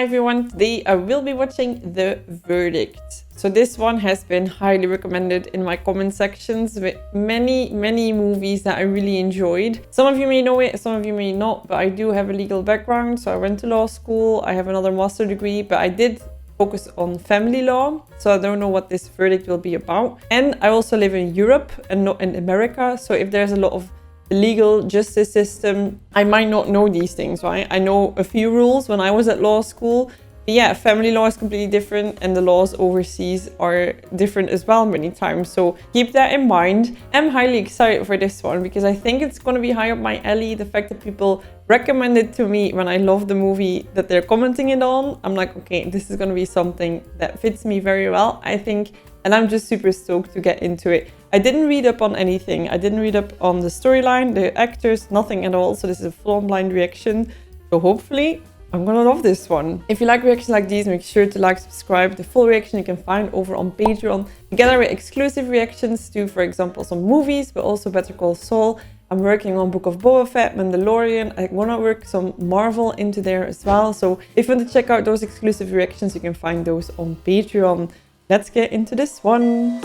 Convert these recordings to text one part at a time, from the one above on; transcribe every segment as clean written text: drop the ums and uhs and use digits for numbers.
Hi everyone, today I will be watching The Verdict. So this one has been highly recommended in my comment sections with many movies that I really enjoyed. Some of you may know it, some of you may not, but I do have a legal background. So I went to law school, I have another master degree, but I did focus on family law. So I don't know what this verdict will be about. And I also live in Europe and not in America. So if there's a lot of legal justice system, I might not know these things, right? I know a few rules when I was at law school. But yeah, family law is completely different and the laws overseas are different as well many times. So keep that in mind. I'm highly excited for this one because I think it's going to be high up my alley. The fact that people recommend it to me when I love the movie that they're commenting it on, I'm like, okay, this is going to be something that fits me very well, I think. And I'm just super stoked to get into it. I didn't read up on anything. I didn't read up on the storyline, the actors, nothing at all. So this is a full-on blind reaction. So hopefully I'm gonna love this one. If you like reactions like these, make sure to like, subscribe. The full reaction you can find over on Patreon. Together with exclusive reactions to, for example, some movies, but also Better Call Saul. I'm working on Book of Boba Fett, Mandalorian. I wanna work some Marvel into there as well. So if you want to check out those exclusive reactions, you can find those on Patreon. Let's get into this one.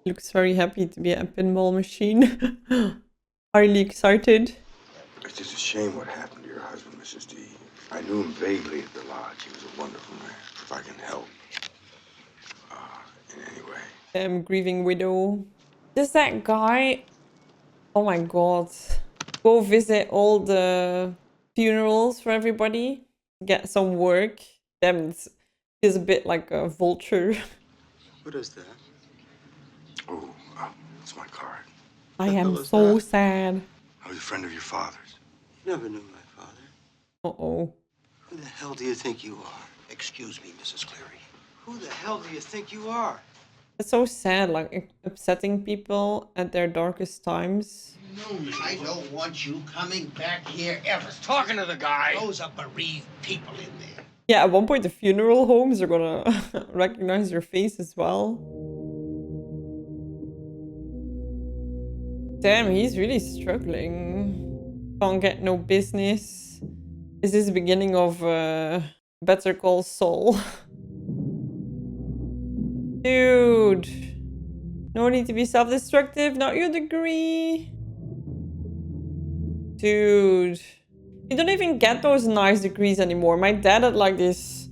Looks very happy to be at a pinball machine. Highly excited. It's just a shame what happened to your husband, Mrs. D. I knew him vaguely at the lodge. He was a wonderful man. If I can help in any way. Grieving widow. Does that guy... Oh my god. Go visit all the funerals for everybody. Get some work. Damn, it feels a bit like a vulture. What is that? Oh, it's my card. I am so sad. I was a friend of your father's. Never knew my father. Uh-oh. Who the hell do you think you are? Excuse me, Mrs. Cleary. Who the hell do you think you are? It's so sad, like upsetting people at their darkest times. I don't want you coming back here ever. Talking to the guy. Those are bereaved people in there. Yeah, at one point the funeral homes are gonna recognize your face as well. Damn, he's really struggling. Can't get no business. Is this the beginning of Better Call Saul? Dude. No need to be self-destructive. Not your degree. Dude. You don't even get those nice degrees anymore. My dad had like this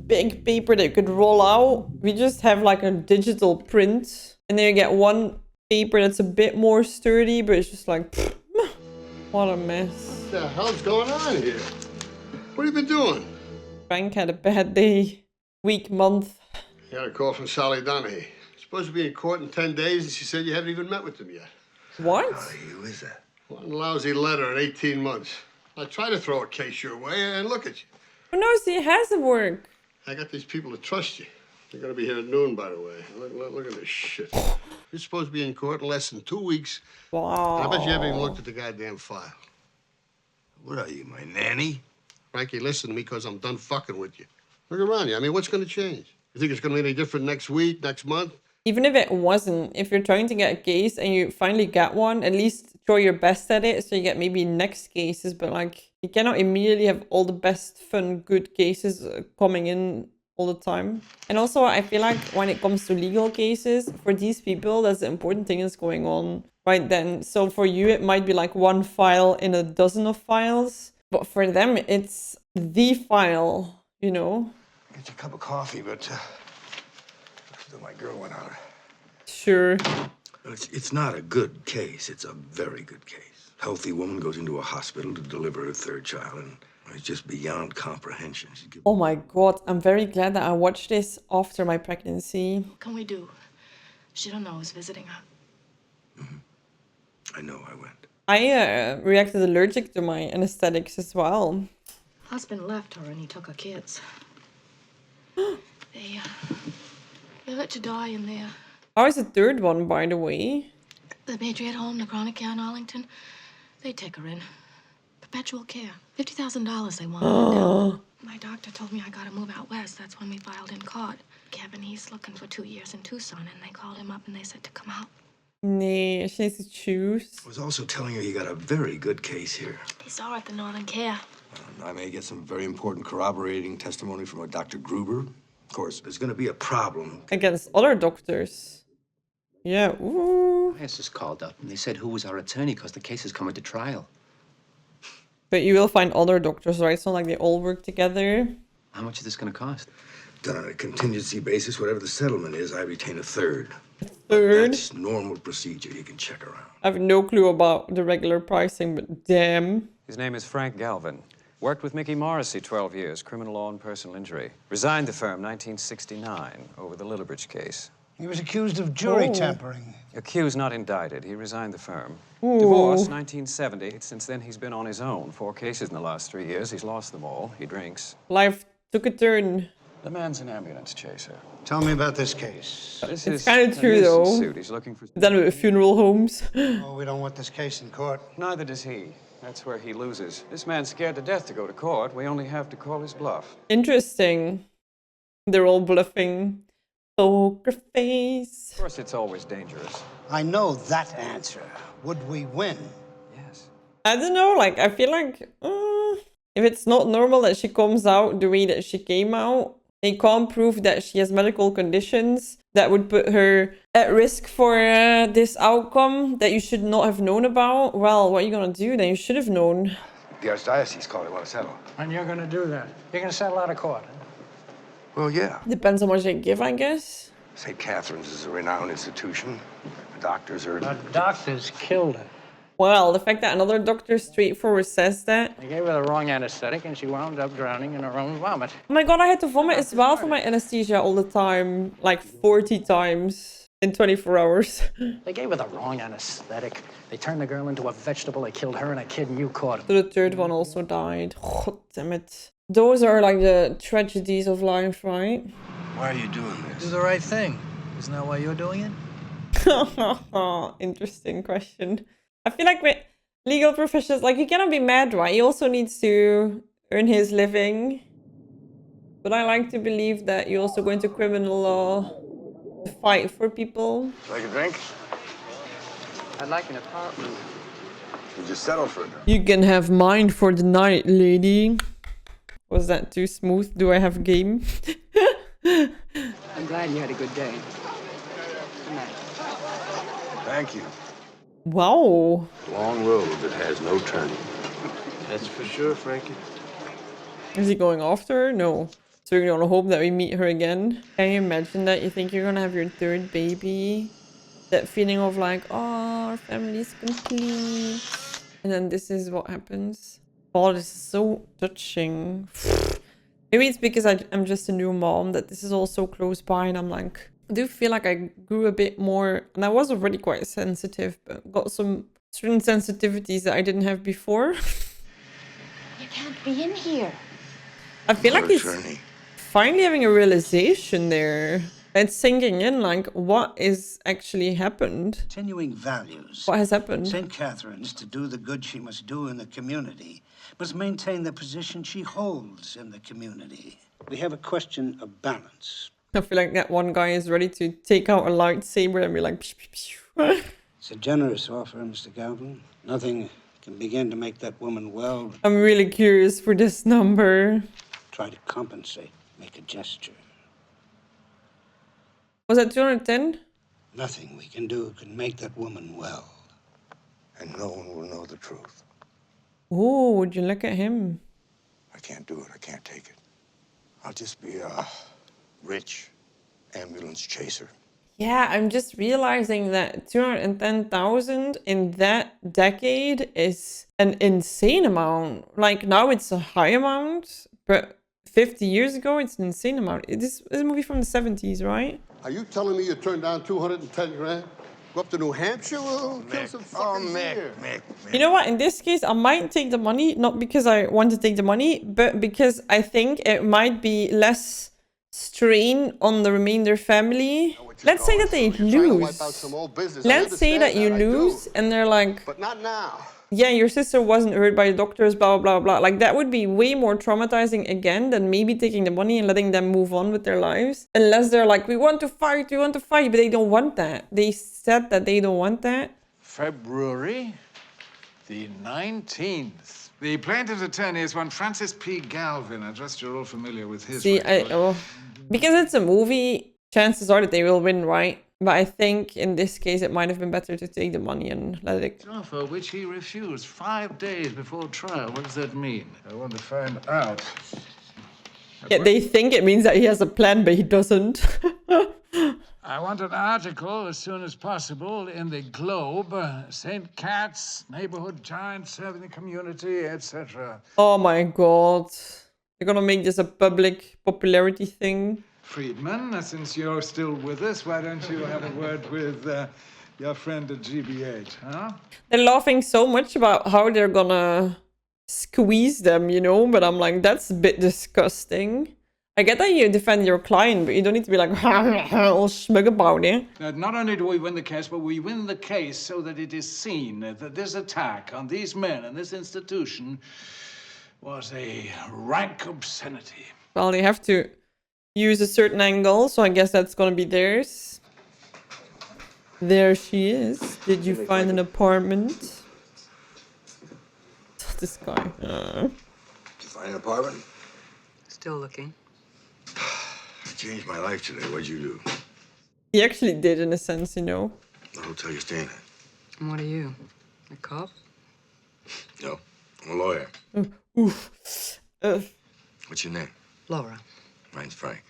big paper that you could roll out. We just have like a digital print. And then you get one paper that's a bit more sturdy, but it's just like, pfft, what a mess. What the hell's going on here? What have you been doing? Frank had a bad day, week, month. I got a call from Sally Donahue. Supposed to be in court in 10 days, and she said you haven't even met with them yet. What? Who is that? One lousy letter in 18 months. I tried to throw a case your way, and look at you. Who knows? He has to work. I got these people to trust you. They're gonna be here at noon, by the way. Look at this shit. You're supposed to be in court in less than 2 weeks. Wow. And I bet you haven't even looked at the goddamn file. What are you, my nanny? Frankie, listen to me, because I'm done fucking with you. Look around you. I mean, what's gonna change? You think it's gonna be any different next week, next month? Even if it wasn't, if you're trying to get a case and you finally get one, at least try your best at it so you get maybe next cases. But like, you cannot immediately have all the best, fun, good cases coming in all the time. And also, I feel like when it comes to legal cases, for these people, that's the important thing that's going on right then. So for you, it might be like one file in a dozen of files. But for them, it's the file, you know? Get you a cup of coffee, but my girl went out. Sure. It's not a good case. It's a very good case. Healthy woman goes into a hospital to deliver her third child, and it's just beyond comprehension. Oh my god, I'm very glad that I watched this after my pregnancy. What can we do? She don't know who's visiting her. I know, I went. I reacted allergic to my anesthetics as well. Husband left her and he took her kids. They let you die in there. How is the third one, by the way? The Patriot Home, the Chronic Care in Arlington. They take her in. Perpetual care. $50,000 they want. My doctor told me I gotta move out west. That's when we filed in court. Kevin, he's looking for 2 years in Tucson, and they called him up and they said to come out. Nee, she needs to choose. I was also telling her you got a very good case here. He saw her at the Northern Care. I may get some very important corroborating testimony from a Dr. Gruber. Of course, there's going to be a problem. Against other doctors. Yeah, ooh. I was just called up, and they said who was our attorney because the case is coming to trial. But you will find other doctors, right? It's not like they all work together. How much is this going to cost? Done on a contingency basis, whatever the settlement is, I retain a third. Third? That's normal procedure. You can check around. I have no clue about the regular pricing, but damn. His name is Frank Galvin. Worked with Mickey Morrissey 12 years, criminal law and personal injury. Resigned the firm 1969 over the Lillibridge case. He was accused of jury tampering. Accused, not indicted. He resigned the firm. Ooh. Divorced 1970. Since then, he's been on his own. 4 cases in the last 3 years. He's lost them all. He drinks. Life took a turn. The man's an ambulance chaser. Tell me about this case. This It's is kinda a true, nuisance though. suit. He's looking for... Then with funeral homes. Oh, we don't want this case in court. Neither does he. That's where he loses. This man's scared to death to go to court. We only have to call his bluff. Interesting. They're all bluffing. Poker face. Of course, it's always dangerous. I know that answer. Would we win? Yes. I don't know, like, I feel like... if it's not normal that she comes out the way that she came out, they can't prove that she has medical conditions that would put her at risk for this outcome that you should not have known about. Well, what are you gonna do then? You should have known. The Archdiocese called it. Want to settle? And you're gonna do that? You're gonna settle out of court? Well, yeah. Depends how much they give, I guess. St. Catherine's is a renowned institution. The doctors are... The doctors killed her. Well, the fact that another doctor straightforward says that. They gave her the wrong anesthetic and she wound up drowning in her own vomit. Oh my god, I had to vomit as well for my anesthesia all the time. Like 40 times in 24 hours. They gave her the wrong anesthetic. They turned the girl into a vegetable. They killed her and a kid and you caught him. So the third one also died. God damn it. Those are like the tragedies of life, right? Why are you doing Do this? the right thing. Isn't that why you're doing it? Interesting question. I feel like with legal professions, like, you cannot be mad, right? He also needs to earn his living. But I like to believe that you also go into criminal law to fight for people. Like a drink? I'd like an apartment. You just settle for a drink. You can have mine for the night, lady. Was that too smooth? Do I have game? I'm glad you had a good day. Good night. Thank you. Wow. Long road that has no turning. That's for sure, Frankie. Is he going after her? No. So you're gonna hope that we meet her again? Can you imagine that? You think you're gonna have your third baby? That feeling of like, oh, our family is complete. And then this is what happens. Oh, this is so touching. Maybe it's because I'm just a new mom that this is all so close by and I'm like... I do feel like I grew a bit more, and I was already quite sensitive, but got some certain sensitivities that I didn't have before. You can't be in here. I feel like he's Attorney. finally having a realization there. It's sinking in, like, what is actually happened? Continuing values. What has happened? St. Catherine's, to do the good she must do in the community, must maintain the position she holds in the community. We have a question of balance. I feel like that one guy is ready to take out a lightsaber and be like... Psh, psh, psh. It's a generous offer, Mr. Galvin. Nothing can begin to make that woman well. I'm really curious for this number. Try to compensate, make a gesture. Was that 210? Nothing we can do can make that woman well. And no one will know the truth. Oh, would you look at him? I can't do it. I can't take it. I'll just be a rich ambulance chaser. Yeah, I'm just realizing that 210,000 in that decade is an insane amount. Like, now it's a high amount, but 50 years ago, it's an insane amount. This is a movie from the 70s, right? Are you telling me you turned down 210 grand? Go up to New Hampshire? We'll kill some fucking deer. You know what? In this case, I might take the money, not because I want to take the money, but because I think it might be less strain on the remainder family. Let's say that they lose. Let's say that you lose and they're like, But not now. yeah, your sister wasn't hurt by the doctors, blah, blah, blah. Like, that would be way more traumatizing again than maybe taking the money and letting them move on with their lives. Unless they're like, we want to fight, but they don't want that. They said that they don't want that. February the 19th. The plaintiff's attorney is one Francis P. Galvin. I trust you're all familiar with his record. Because it's a movie, chances are that they will win, right? But I think in this case, it might have been better to take the money and let it... Offer which he refused 5 days before trial. What does that mean? I want to find out. Yeah, they think it means that he has a plan, but he doesn't. I want an article as soon as possible in the Globe. St. Cat's, neighborhood giant serving the community, etc. Oh my god. They're gonna make this a public popularity thing. Friedman, since you're still with us, why don't you have a word with your friend at GBH, huh? They're laughing so much about how they're gonna squeeze them, you know? But I'm like, that's a bit disgusting. I get that you defend your client, but you don't need to be like, all smug about it. Not only do we win the case, but we win the case so that it is seen that this attack on these men and this institution was a rank obscenity. Well, they have to use a certain angle, so I guess that's gonna be theirs. There she is. Did you find an apartment? This guy. Did you find an apartment? Still looking. I changed my life today. What'd you do? He actually did, in a sense, you know. The hotel you're staying at. And what are you? A cop? No, I'm a lawyer. Oof. What's your name? Laura. Mine's Frank.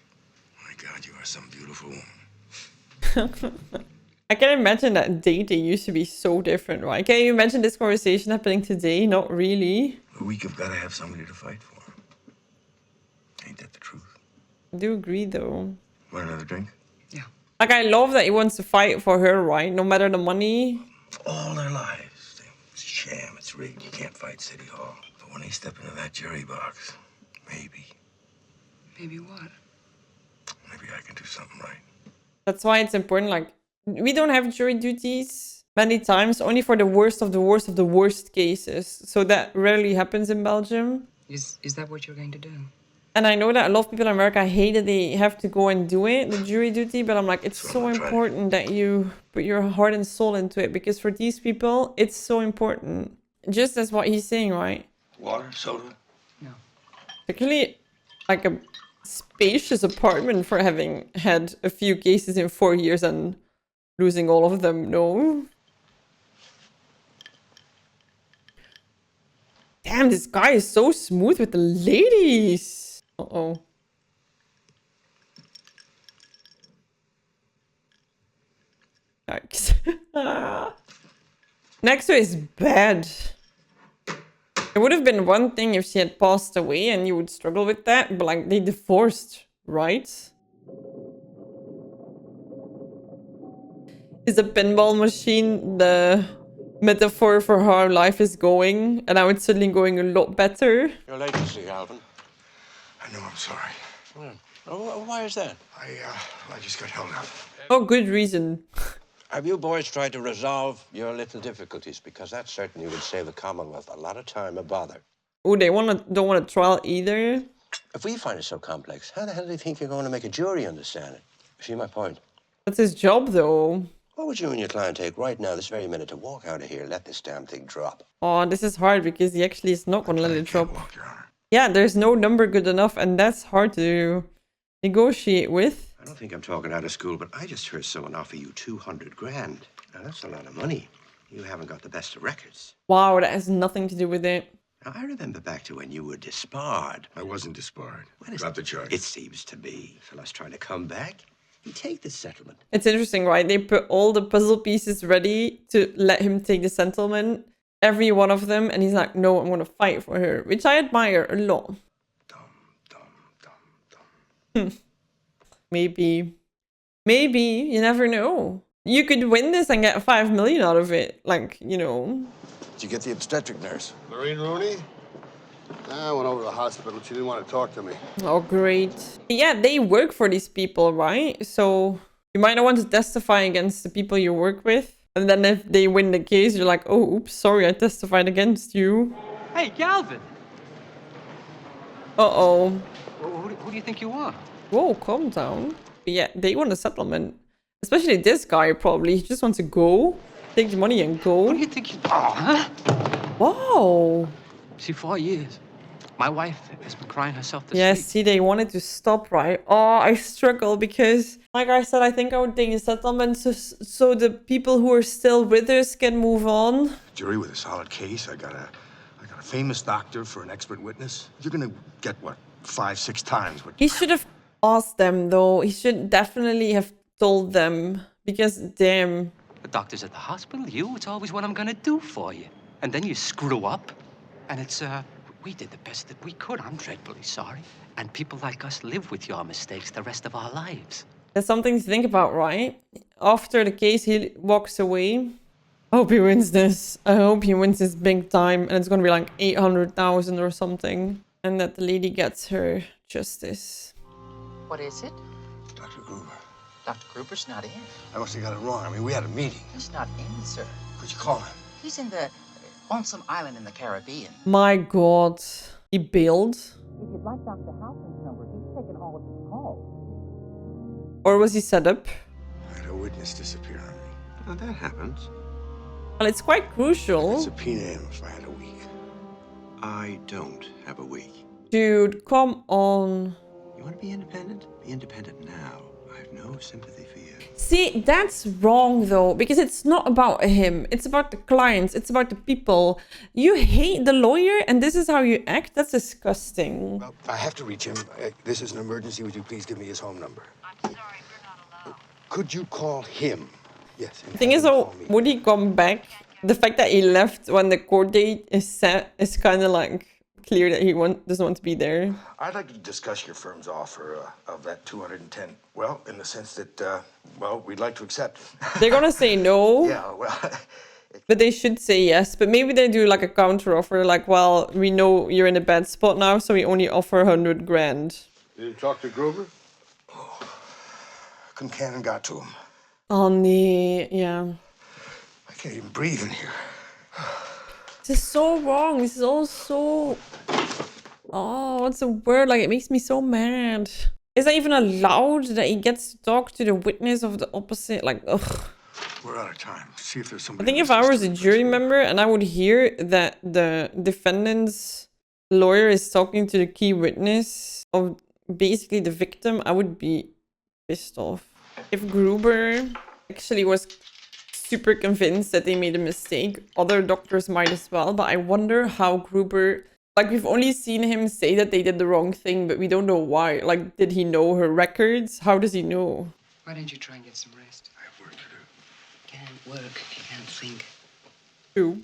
My God, you are some beautiful woman. I can imagine that dating used to be so different, right? Can you imagine this conversation happening today? Not really. A week I've got to have somebody to fight for. Ain't that the truth? I do agree, though. Want another drink? Yeah. Like, I love that he wants to fight for her, right? No matter the money. All their lives. It's a sham. It's rigged. You can't fight City Hall. But when they step into that jury box, maybe. Maybe what? Maybe I can do something right. That's why it's important. Like, we don't have jury duties many times, only for the worst of the worst of the worst cases. So that rarely happens in Belgium. Is that what you're going to do? And I know that a lot of people in America hate that they have to go and do it, the jury duty, but I'm like, it's so important that you put your heart and soul into it, because for these people, it's so important. Just as what he's saying, right? Water? Soda? No. Actually, like a spacious apartment for having had a few cases in 4 years and losing all of them, no? Damn, this guy is so smooth with the ladies. Uh-oh. Yikes. Next to his bed. It would have been one thing if she had passed away and you would struggle with that, but like, they divorced, right? Is a pinball machine the metaphor for how life is going, and now it's suddenly going a lot better? You're late, Mr. Galvin. I know, I'm sorry. Yeah. Oh, why is that? I just got held up. Oh, good reason. Have you boys tried to resolve your little difficulties? Because that certainly would save the Commonwealth a lot of time and bother. Oh, they don't want a trial either? If we find it so complex, how the hell do you think you're going to make a jury understand it? See my point? That's his job, though. What would you and your client take right now, this very minute, to walk out of here and let this damn thing drop? Oh, this is hard because he actually is not going to let it drop. Yeah, there's no number good enough, and that's hard to negotiate with. I don't think I'm talking out of school, but I just heard someone offer you 200 grand. Now, that's a lot of money. You haven't got the best of records. Wow, that has nothing to do with it. Now, I remember back to when you were disbarred. I wasn't disbarred. Drop the charge. It seems to be. Fellas trying to come back. You take the settlement. It's interesting, right? They put all the puzzle pieces ready to let him take the settlement. Every one of them. And he's like, no, I'm going to fight for her. Which I admire a lot. Maybe. Maybe. You never know. You could win this and get 5 million out of it. Like, you know. Did you get the obstetric nurse? Lorraine Rooney? I went over to the hospital. She didn't want to talk to me. Oh, great. Yeah, they work for these people, right? So you might not want to testify against the people you work with. And then if they win the case, you're like, oh, oops, sorry, I testified against you. Hey, Galvin! Uh-oh. Who do you think you are? Whoa, calm down. But yeah, they want a settlement. Especially this guy, probably. He just wants to go, take the money and go. Who do you think you are, huh? Wow. See, 4 years. My wife has been crying herself to Yeah, sleep. see, they wanted to stop, right? Oh, I struggle because, like I said, I think I would take a settlement so the people who are still with us can move on. Jury with a solid case. I got a famous doctor for an expert witness. You're gonna get, what, 5-6 times what... He should have asked them, though. He should definitely have told them. Because, damn. The doctor's at the hospital. It's always what I'm gonna do for you. And then you screw up. And it's, we did the best that we could. I'm dreadfully sorry. And people like us live with your mistakes the rest of our lives. That's something to think about, right? After the case, he walks away. I hope he wins this. I hope he wins this big time. And it's gonna be like 800,000 or something. And that the lady gets her justice. What is it? Dr. Gruber. Dr. Gruber's not in. I must have got it wrong. I mean, we had a meeting. He's not in, sir. Could you call him? He's in the... on some island in the Caribbean. My God. He bailed? If you'd like Dr. Halpin's number, he's taken all of his calls. Or was he set up? I had a witness disappear on me. Well, that happens. Well, it's quite crucial. Subpoena him if I had a week. I don't have a week. Dude, come on. You want to be independent? Be independent now. I have no sympathy for you. See, that's wrong though, because it's not about him. It's about the clients. It's about the people. You hate the lawyer and this is how you act? That's disgusting. Well, I have to reach him. This is an emergency. Would you please give me his home number? I'm sorry, we're not allowed. Could you call him? Yes. The thing is though, would he come back? The fact that he left when the court date is set is kind of like clear that he doesn't want to be there. I'd like to discuss your firm's offer of that 210. Well, in the sense that, well, we'd like to accept. They're gonna say no. Yeah, well... But they should say yes. But maybe they do like a counter offer. Like, well, we know you're in a bad spot now, so we only offer 100 grand. Did you talk to Gruber? Oh, Concannon got to him. Oh, nee. Yeah. I can't even breathe in here. This is so wrong. This is all so... Oh, what's the word? Like, it makes me so mad. Is that even allowed that he gets to talk to the witness of the opposite? Like, ugh. We're out of time. See if there's I somebody... think if I was a jury member and I would hear that the defendant's lawyer is talking to the key witness of basically the victim, I would be pissed off. If Gruber actually was super convinced that they made a mistake, other doctors might as well, but I wonder how Gruber... Like, we've only seen him say that they did the wrong thing, but we don't know why. Like, did he know her records? How does he know? Why didn't you try and get some rest? I have work to do. Can't work if you can't think. True.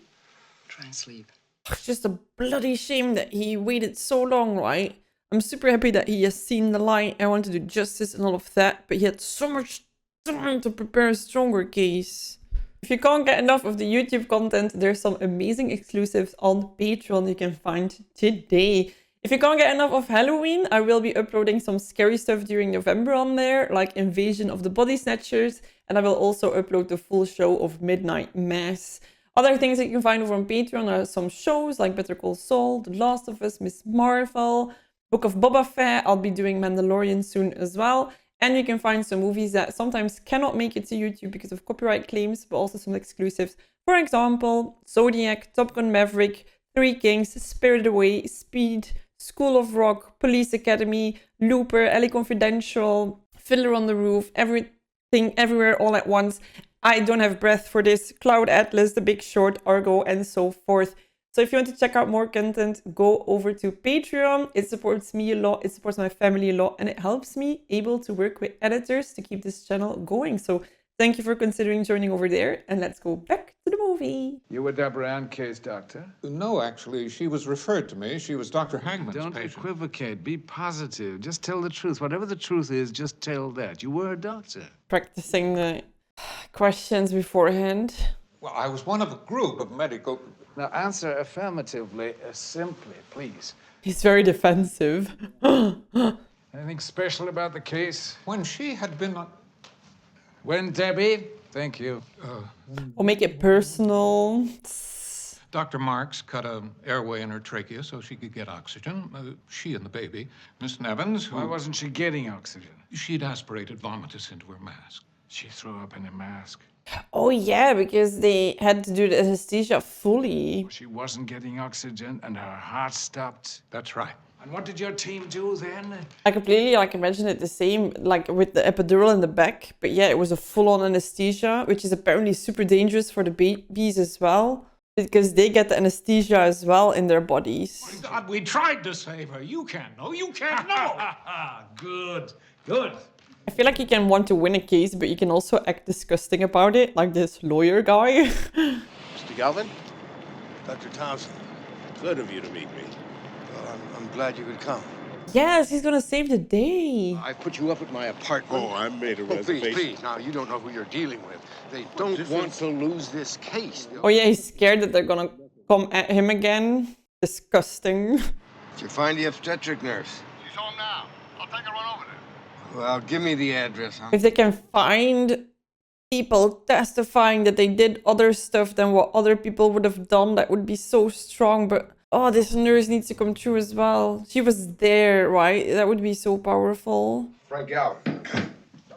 Try and sleep. It's just a bloody shame that he waited so long, right? I'm super happy that he has seen the light. I want to do justice and all of that, but he had so much time to prepare a stronger case. If you can't get enough of the YouTube content, there's some amazing exclusives on Patreon you can find today. If you can't get enough of Halloween, I will be uploading some scary stuff during November on there, like Invasion of the Body Snatchers, and I will also upload the full show of Midnight Mass. Other things that you can find over on Patreon are some shows like Better Call Saul, The Last of Us, Miss Marvel, Book of Boba Fett. I'll be doing Mandalorian soon as well. And you can find some movies that sometimes cannot make it to YouTube because of copyright claims, but also some exclusives. For example, Zodiac, Top Gun Maverick, Three Kings, Spirited Away, Speed, School of Rock, Police Academy, Looper, LA Confidential, Fiddler on the Roof, Everything Everywhere All at Once. I don't have breath for this. Cloud Atlas, The Big Short, Argo, and so forth. So if you want to check out more content, go over to Patreon. It supports me a lot, it supports my family a lot, and it helps me able to work with editors to keep this channel going. So thank you for considering joining over there, and let's go back to the movie. You were Deborah Ann Kay's doctor? No, actually, she was referred to me. She was Dr. Hangman's Don't patient. equivocate. Be positive. Just tell the truth. Whatever the truth is, just tell that. You were a doctor. Practicing the questions beforehand. Well, I was one of a group of medical... Now answer affirmatively, simply, please. He's very defensive. Anything special about the case? When she had been on... When Debbie Thank you. Or make it personal. Dr. Marks cut an airway in her trachea so she could get oxygen. She and the baby. Miss Nevins, who... Why wasn't she getting oxygen? She'd aspirated vomitus into her mask. She threw up in a mask. Oh yeah, because they had to do the anesthesia fully. She wasn't getting oxygen and her heart stopped. That's right. And what did your team do then? I completely imagine it the same, like with the epidural in the back. But yeah, it was a full-on anesthesia, which is apparently super dangerous for the babies as well, because they get the anesthesia as well in their bodies. My God, we tried to save her. You can't know. You can't know. Good, good. I feel like you can want to win a case, but you can also act disgusting about it, like this lawyer guy. Mr. Galvin? Dr. Thompson, Good of you to meet me. well, I'm glad you could come. Yes, he's gonna save the day. I put you up at my apartment. Oh, I made a Please, reservation. please. Now, you don't know who you're dealing with. They don't want to lose this case. Oh yeah, he's scared that they're gonna come at him again. Disgusting. Did you find the obstetric nurse? She's home now. I'll take a run over there. Well, give me the address, huh? If they can find people testifying that they did other stuff than what other people would have done, that would be so strong. But oh, this nurse needs to come through as well. She was there, right? That would be so powerful. Frank Galvin.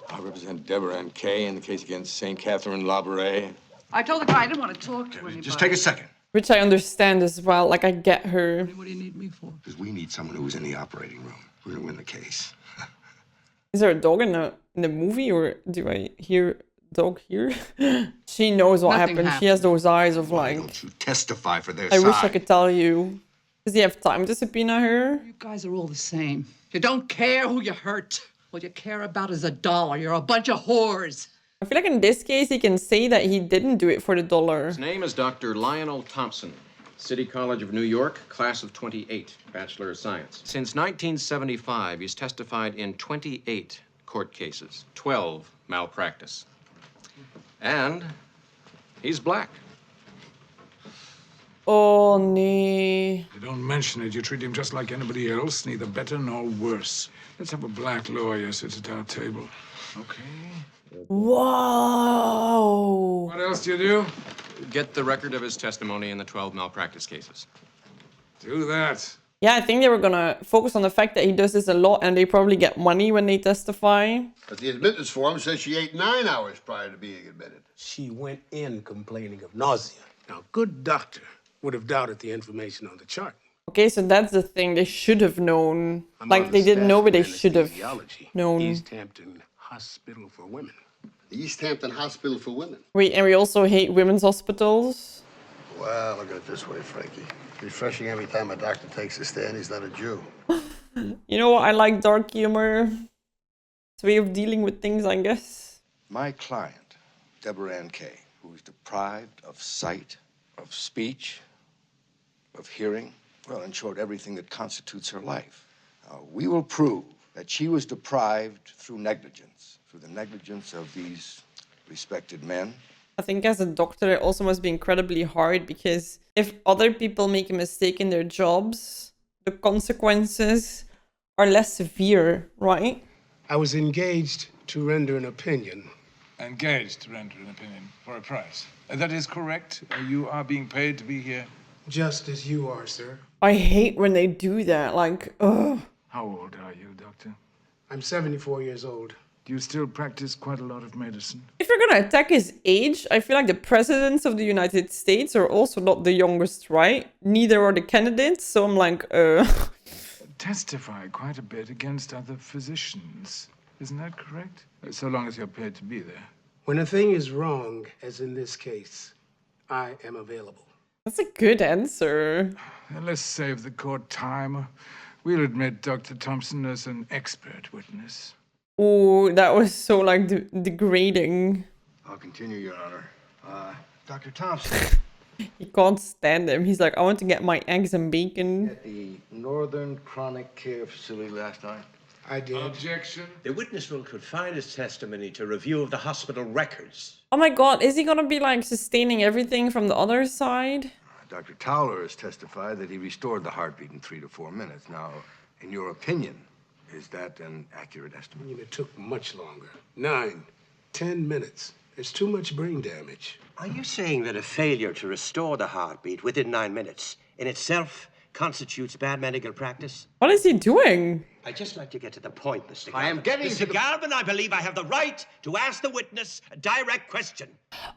I represent Deborah and Kay in the case against St. Catherine Labouré. I told the guy I didn't want to talk to anybody. Just take a second. Which I understand as well. Like, I get her. What do you need me for? Because we need someone who was in the operating room. We're gonna win the case. Is there a dog in the movie, or do I hear dog here? She knows what Nothing happened. She has those eyes of Why like, don't you testify for their I side? wish I could tell you. Does he have time to subpoena her? You guys are all the same. You don't care who you hurt. All you care about is $1. You're a bunch of whores. I feel like in this case, he can say that he didn't do it for the dollar. His name is Dr. Lionel Thompson, City College of New York, class of 28, Bachelor of Science. Since 1975, he's testified in 28 court cases, 12 malpractice. And he's black. Oh, nee. You don't mention it. You treat him just like anybody else, neither better nor worse. Let's have a black lawyer sit at our table. Okay. Whoa. What else do you do? Get the record of his testimony in the 12 malpractice cases. Do that. Yeah, I think they were gonna focus on the fact that he does this a lot and they probably get money when they testify. But the admittance form says she ate 9 hours prior to being admitted. She went in complaining of nausea. Now, a good doctor would have doubted the information on the chart. Okay, so that's the thing. They should have known. Like, they didn't know, but they should have known. East Hampton Hospital for Women. The East Hampton Hospital for Women. Wait, and we also hate women's hospitals? Well, look at it this way, Frankie. Refreshing every time a doctor takes a stand. He's not a Jew. You know what? I like dark humor. It's a way of dealing with things, I guess. My client, Deborah Ann Kay, who is deprived of sight, of speech, of hearing, well, in short, everything that constitutes her life. We will prove that she was deprived through negligence, through the negligence of these respected men. I think as a doctor, it also must be incredibly hard because if other people make a mistake in their jobs, the consequences are less severe, right? I was engaged to render an opinion. Engaged to render an opinion for a price. That is correct. You are being paid to be here. Just as you are, sir. I hate when they do that. Like, ugh. How old are you, Doctor? I'm 74 years old. Do you still practice quite a lot of medicine? If you're gonna attack his age, I feel like the presidents of the United States are also not the youngest, right? Neither are the candidates, so I'm like, Testify quite a bit against other physicians. Isn't that correct? So long as you're paid to be there. When a thing is wrong, as in this case, I am available. That's a good answer. Then let's save the court time. We'll admit Dr. Thompson as an expert witness. Oh, that was so like degrading. I'll continue, Your Honor. Dr. Thompson. He can't stand him. He's like, I want to get my eggs and bacon. At the Northern Chronic Care Facility last night. I did. Objection. The witness will confine his testimony to review of the hospital records. Oh my god, is he gonna be like sustaining everything from the other side? Dr. Towler has testified that he restored the heartbeat in 3 to 4 minutes. Now, in your opinion, is that an accurate estimate? It took much longer. 9, 10 minutes. There's too much brain damage. Are you saying that a failure to restore the heartbeat within 9 minutes in itself constitutes bad medical practice? What is he doing? I'd just like to get to the point, Mr. Galvin. I am getting Mr. to the... Galvin, I believe I have the right to ask the witness a direct question.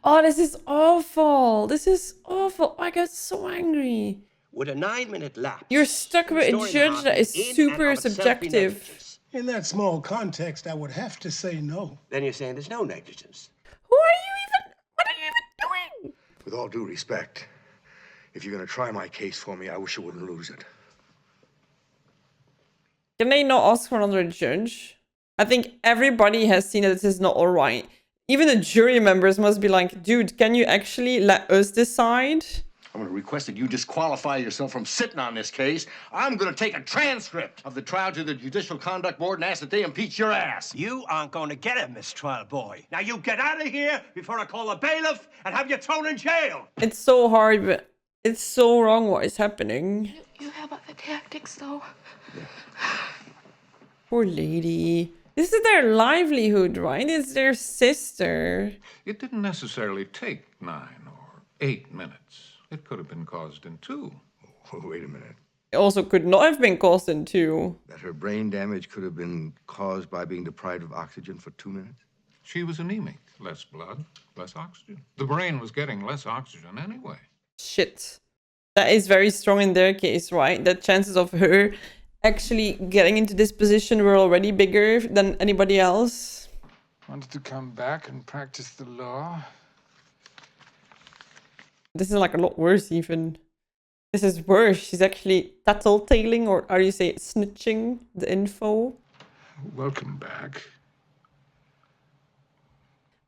Oh, this is awful. This is awful. I got so angry. Would a 9-minute lapse... You're stuck with a judge that is super subjective. In that small context, I would have to say no. Then you're saying there's no negligence. Who are you even? What are you even doing? With all due respect, if you're going to try my case for me, I wish you wouldn't lose it. Can they not ask for another judge? I think everybody has seen that this is not alright. Even the jury members must be like, dude, can you actually let us decide? I'm going to request that you disqualify yourself from sitting on this case. I'm going to take a transcript of the trial to the Judicial Conduct Board and ask that they impeach your ass. You aren't going to get a mistrial, boy. Now you get out of here before I call a bailiff and have you thrown in jail. It's so hard, but it's so wrong what is happening. You have other tactics, though. Poor lady. This is their livelihood, right? It's their sister. It didn't necessarily take 9 or 8 minutes. It could have been caused in 2. Wait a minute. It also could not have been caused in 2. That her brain damage could have been caused by being deprived of oxygen for 2 minutes? She was anemic. Less blood, less oxygen. The brain was getting less oxygen anyway. Shit. That is very strong in their case, right? The chances of her actually getting into this position were already bigger than anybody else. Wanted to come back and practice the law. This is like a lot worse even. This is worse. She's actually tattletaling, or how do you say it, snitching the info. Welcome back.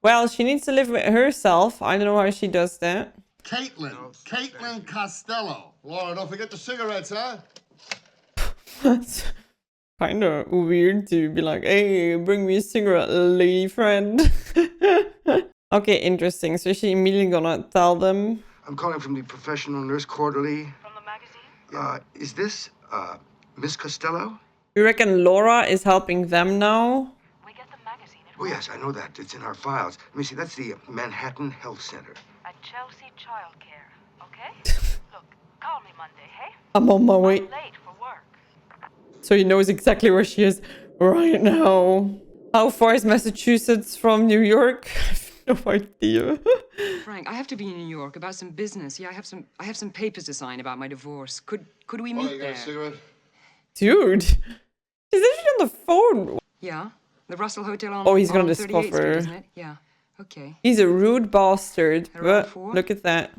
Well, she needs to live with herself. I don't know how she does that. Caitlin Costello. Laura, don't forget the cigarettes, huh? That's kind of weird to be like, hey, bring me a cigarette, lady friend. Okay, interesting. So she immediately gonna tell them. I'm calling from the Professional Nurse Quarterly. From the magazine? Is this, Miss Costello? You reckon Laura is helping them now? We get the magazine. Oh, yes, I know that. It's in our files. Let me see, that's the Manhattan Health Center. At Chelsea Childcare, okay? Look, call me Monday, hey? I'm on my way. I'm late for work. So he knows exactly where she is right now. How far is Massachusetts from New York? I have no idea. Frank, I have to be in New York about some business. Yeah, I have some papers to sign about my divorce. Could we meet You got there? a cigarette? Dude. She's actually on the phone. Yeah, the Russell Hotel on. Oh, he's gonna on 38th discover. Street, isn't it? Yeah. Okay. He's a rude bastard, Around but 4? look at that.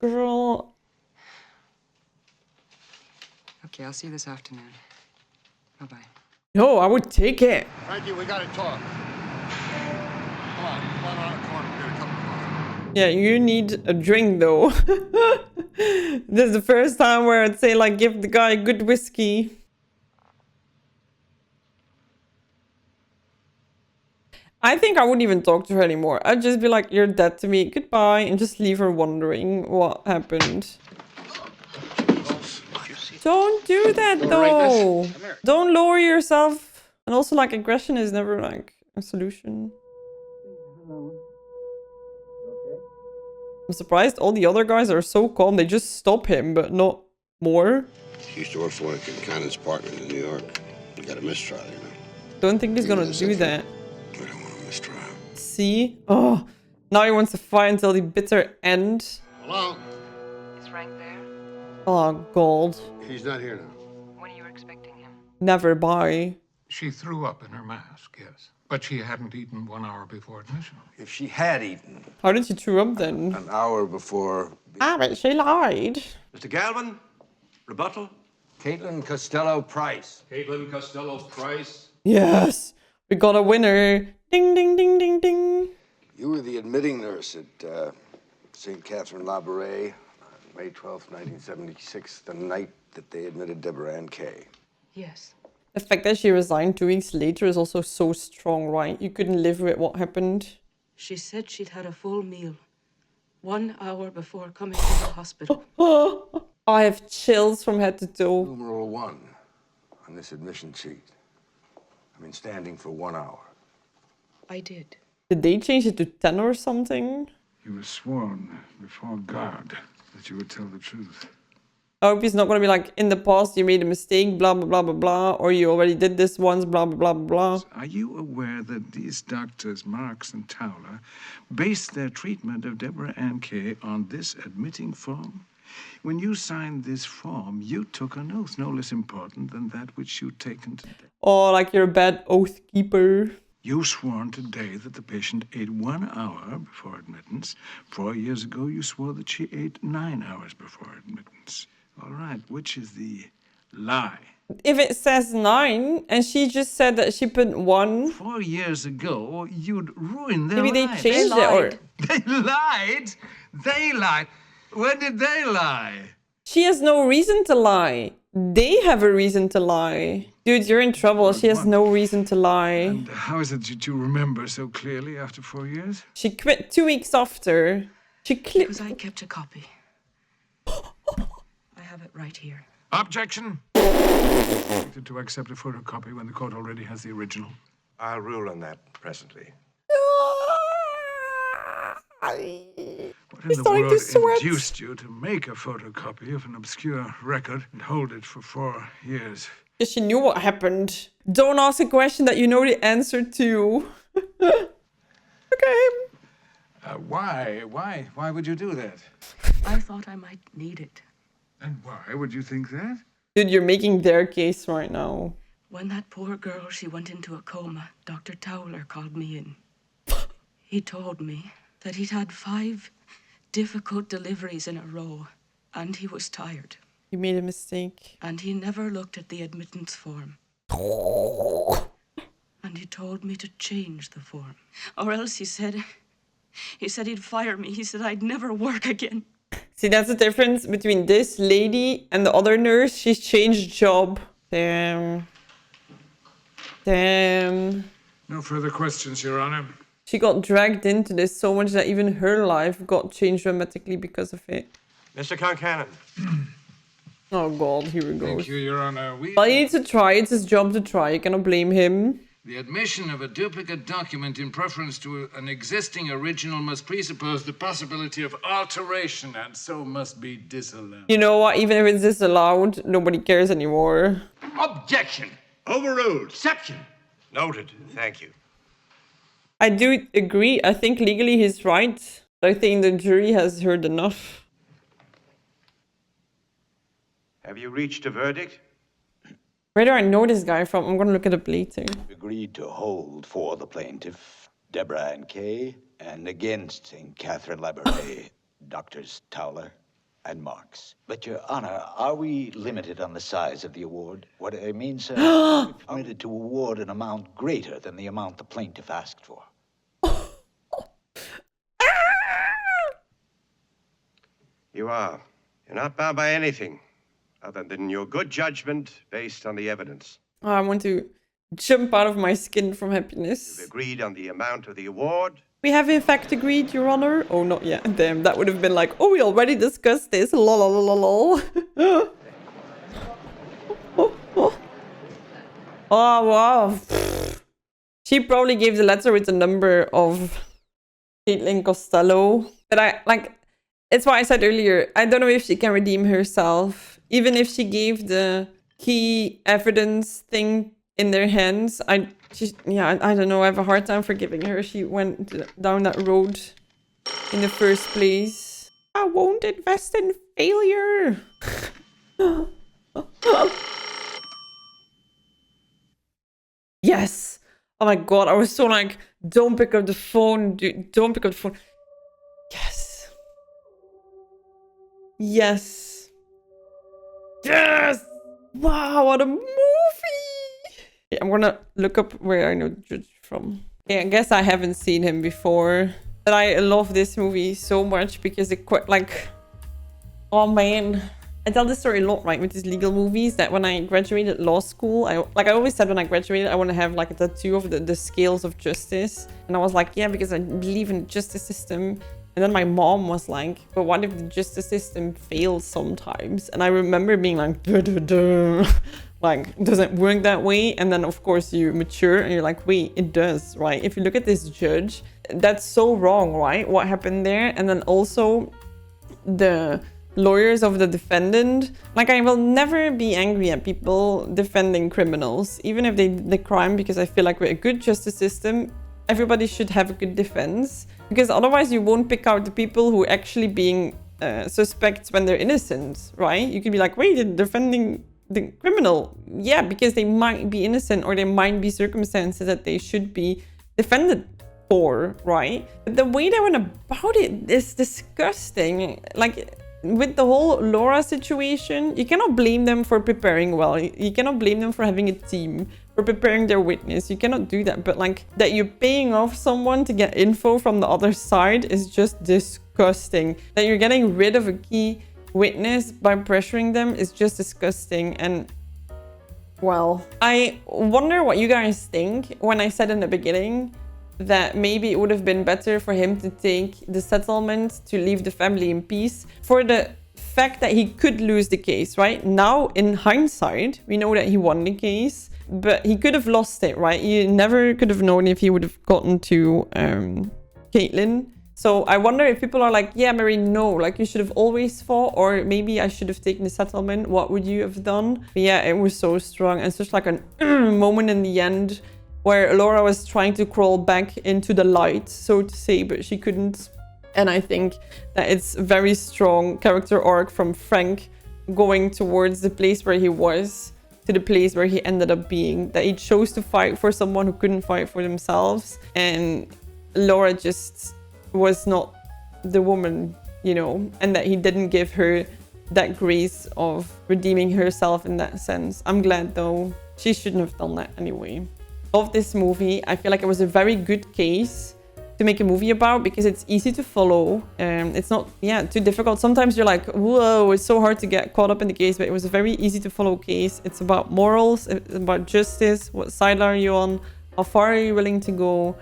Girl. Okay, I'll see you this afternoon. Bye-bye. No, I would take it. Frankie, we gotta talk. Come on around the corner. We'll get a cup of coffee. Yeah, you need a drink though. This is the first time where I'd say like give the guy a good whiskey. I think I wouldn't even talk to her anymore. I'd just be like, you're dead to me, goodbye, and just leave her wondering what happened. Don't do that though. Don't lower yourself. And also like aggression is never like a solution. I'm surprised all the other guys are so calm. They just stop him, but not more. He used to work for one of Cannon's partners in New York. He got a mistrial, you know. Don't think he's gonna do that. I don't want a mistrial. See? Oh, now he wants to fight until the bitter end. Hello? Is Frank there? Oh, God. He's not here now. When are you expecting him? Never buy. She threw up in her mask, yes. But she hadn't eaten 1 hour before admission. If she had eaten How did she throw up then? an hour before... Ah, but she lied. Mr. Galvin, rebuttal? Caitlin Costello Price. Caitlin Costello Price. Yes, we got a winner. Ding, ding, ding, ding, ding. You were the admitting nurse at St. Catherine Labouré, May 12th, 1976, the night that they admitted Deborah Ann Kay. Yes. The fact that she resigned 2 weeks later is also so strong, right? You couldn't live with what happened. She said she'd had a full meal 1 hour before coming to the hospital. I have chills from head to toe. Numeral 1 on this admission sheet. I mean, standing for 1 hour. I did. Did they change it to 10 or something? You were sworn before God that you would tell the truth. I hope he's not going to be like, in the past you made a mistake, blah, blah, blah, blah, blah, or you already did this once, blah, blah, blah, blah. Are you aware that these doctors, Marks and Towler, based their treatment of Deborah Ann Kay on this admitting form? When you signed this form, you took an oath no less important than that which you'd taken today. Oh, like you're a bad oath keeper. You sworn today that the patient ate 1 hour before admittance. 4 years ago, you swore that she ate 9 hours before admittance. All right, which is the lie? If it says 9 and she just said that she put 1. 4 years ago, you'd ruined their Maybe lives. they changed it or... They lied? They lied? When did they lie? She has no reason to lie. They have a reason to lie. Dude, you're in trouble. She has no reason to lie. And how is it that you remember so clearly after 4 years? She quit 2 weeks after. Because I kept a copy. I have it right here. Objection! To accept a photocopy when the court already has the original. I'll rule on that presently. What in the world induced you to make a photocopy of an obscure record and hold it for 4 years? Because she knew what happened. Don't ask a question that you know the answer to. Okay. Why would you do that? I thought I might need it. And why would you think that? Dude, you're making their case right now. When that poor girl, she went into a coma, Dr. Towler called me in. He told me that he'd had 5 difficult deliveries in a row, and he was tired. You made a mistake. And he never looked at the admittance form. And he told me to change the form. Or else he said he'd fire me. He said I'd never work again. See, that's the difference between this lady and the other nurse. She's changed job. Damn. Damn. No further questions, Your Honor. She got dragged into this so much that even her life got changed dramatically because of it. Mr. Concannon. Oh god, here we go. Thank you, Your Honor. Well, he needs to try. It's his job to try. You cannot blame him. The admission of a duplicate document in preference to an existing original must presuppose the possibility of alteration and so must be disallowed. You know what? Even if it's disallowed, nobody cares anymore. Objection! Overruled. Exception. Noted. Thank you. I do agree. I think legally he's right. I think the jury has heard enough. Have you reached a verdict? Where do I know this guy from? I'm gonna look it up later. Agreed to hold for the plaintiff, Deborah Ann Kay, and against St. Catherine Library, Doctors Towler and Marks. But, Your Honor, are we limited on the size of the award? What I mean, sir, we're permitted to award an amount greater than the amount the plaintiff asked for. You are. You're not bound by anything other than your good judgment based on the evidence. Oh, I want to jump out of my skin from happiness. You've agreed on the amount of the award. We have in fact agreed, Your Honor. Oh, not yet. Damn, that would have been like, oh, we already discussed this. Lol, lol, lol, lol. Oh, wow. She probably gave the letter with the number of Caitlin Costello. But it's what I said earlier. I don't know if she can redeem herself. Even if she gave the key evidence thing in their hands, I don't know. I have a hard time forgiving her. She went down that road in the first place. I won't invest in failure. Yes. Oh my god, I was so like, don't pick up the phone, dude. Don't pick up the phone. Yes. Yes. Yes! Wow, what a movie! Okay, I'm gonna look up where I know the judge from. Okay, I guess I haven't seen him before. But I love this movie so much because it quite like... Oh man. I tell this story a lot, right, with these legal movies, that when I graduated law school, I always said when I graduated, I want to have like a tattoo of the scales of justice. And I was like, yeah, because I believe in the justice system. And then my mom was like, but what if the justice system fails sometimes? And I remember being like, duh, duh, duh. like, doesn't work that way. And then of course you mature and you're like, wait, it does, right? If you look at this judge, that's so wrong, right? What happened there? And then also the lawyers of the defendant, like, I will never be angry at people defending criminals, even if they did the crime, because I feel like with a good justice system, everybody should have a good defense, because otherwise you won't pick out the people who are actually being suspects when they're innocent, right? You could be like, wait, they're defending the criminal. Yeah, because they might be innocent, or there might be circumstances that they should be defended for, right? But the way they went about it is disgusting. Like, with the whole Laura situation, you cannot blame them for preparing well. You cannot blame them for having a team, for preparing their witness. You cannot do that. But like, that you're paying off someone to get info from the other side is just disgusting. That you're getting rid of a key witness by pressuring them is just disgusting. And well, I wonder what you guys think when I said in the beginning that maybe it would have been better for him to take the settlement to leave the family in peace, for the fact that he could lose the case, right? Now, in hindsight, we know that he won the case, but he could have lost it, right? You never could have known if he would have gotten to Caitlin. So I wonder if people are like, yeah, Mary, no, like, you should have always fought, or maybe I should have taken the settlement. What would you have done? But yeah, it was so strong. And such like a moment in the end where Laura was trying to crawl back into the light, so to say, but she couldn't. And I think that it's very strong character arc from Frank going towards the place where he was to the place where he ended up being, that he chose to fight for someone who couldn't fight for themselves. And Laura just was not the woman, you know, and that he didn't give her that grace of redeeming herself in that sense. I'm glad though. She shouldn't have done that anyway. Of this movie, I feel like it was a very good case to make a movie about, because it's easy to follow. It's not, yeah, too difficult. Sometimes you're like, whoa, it's so hard to get caught up in the case, but it was a very easy to follow case. It's about morals, it's about justice. What side are you on? How far are you willing to go?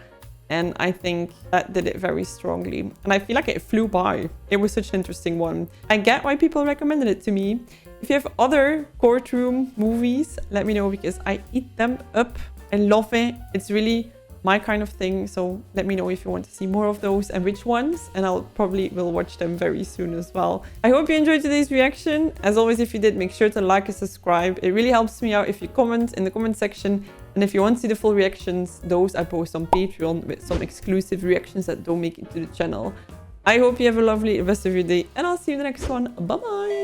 And I think that did it very strongly. And I feel like it flew by. It was such an interesting one. I get why people recommended it to me. If you have other Courtroom movies, let me know, because I eat them up. I love it. It's really my kind of thing. So let me know if you want to see more of those and which ones. And I'll probably will watch them very soon as well. I hope you enjoyed today's reaction. As always, if you did, make sure to like and subscribe. It really helps me out if you comment in the comment section. And if you want to see the full reactions, those I post on Patreon with some exclusive reactions that don't make it to the channel. I hope you have a lovely rest of your day, and I'll see you in the next one. Bye bye.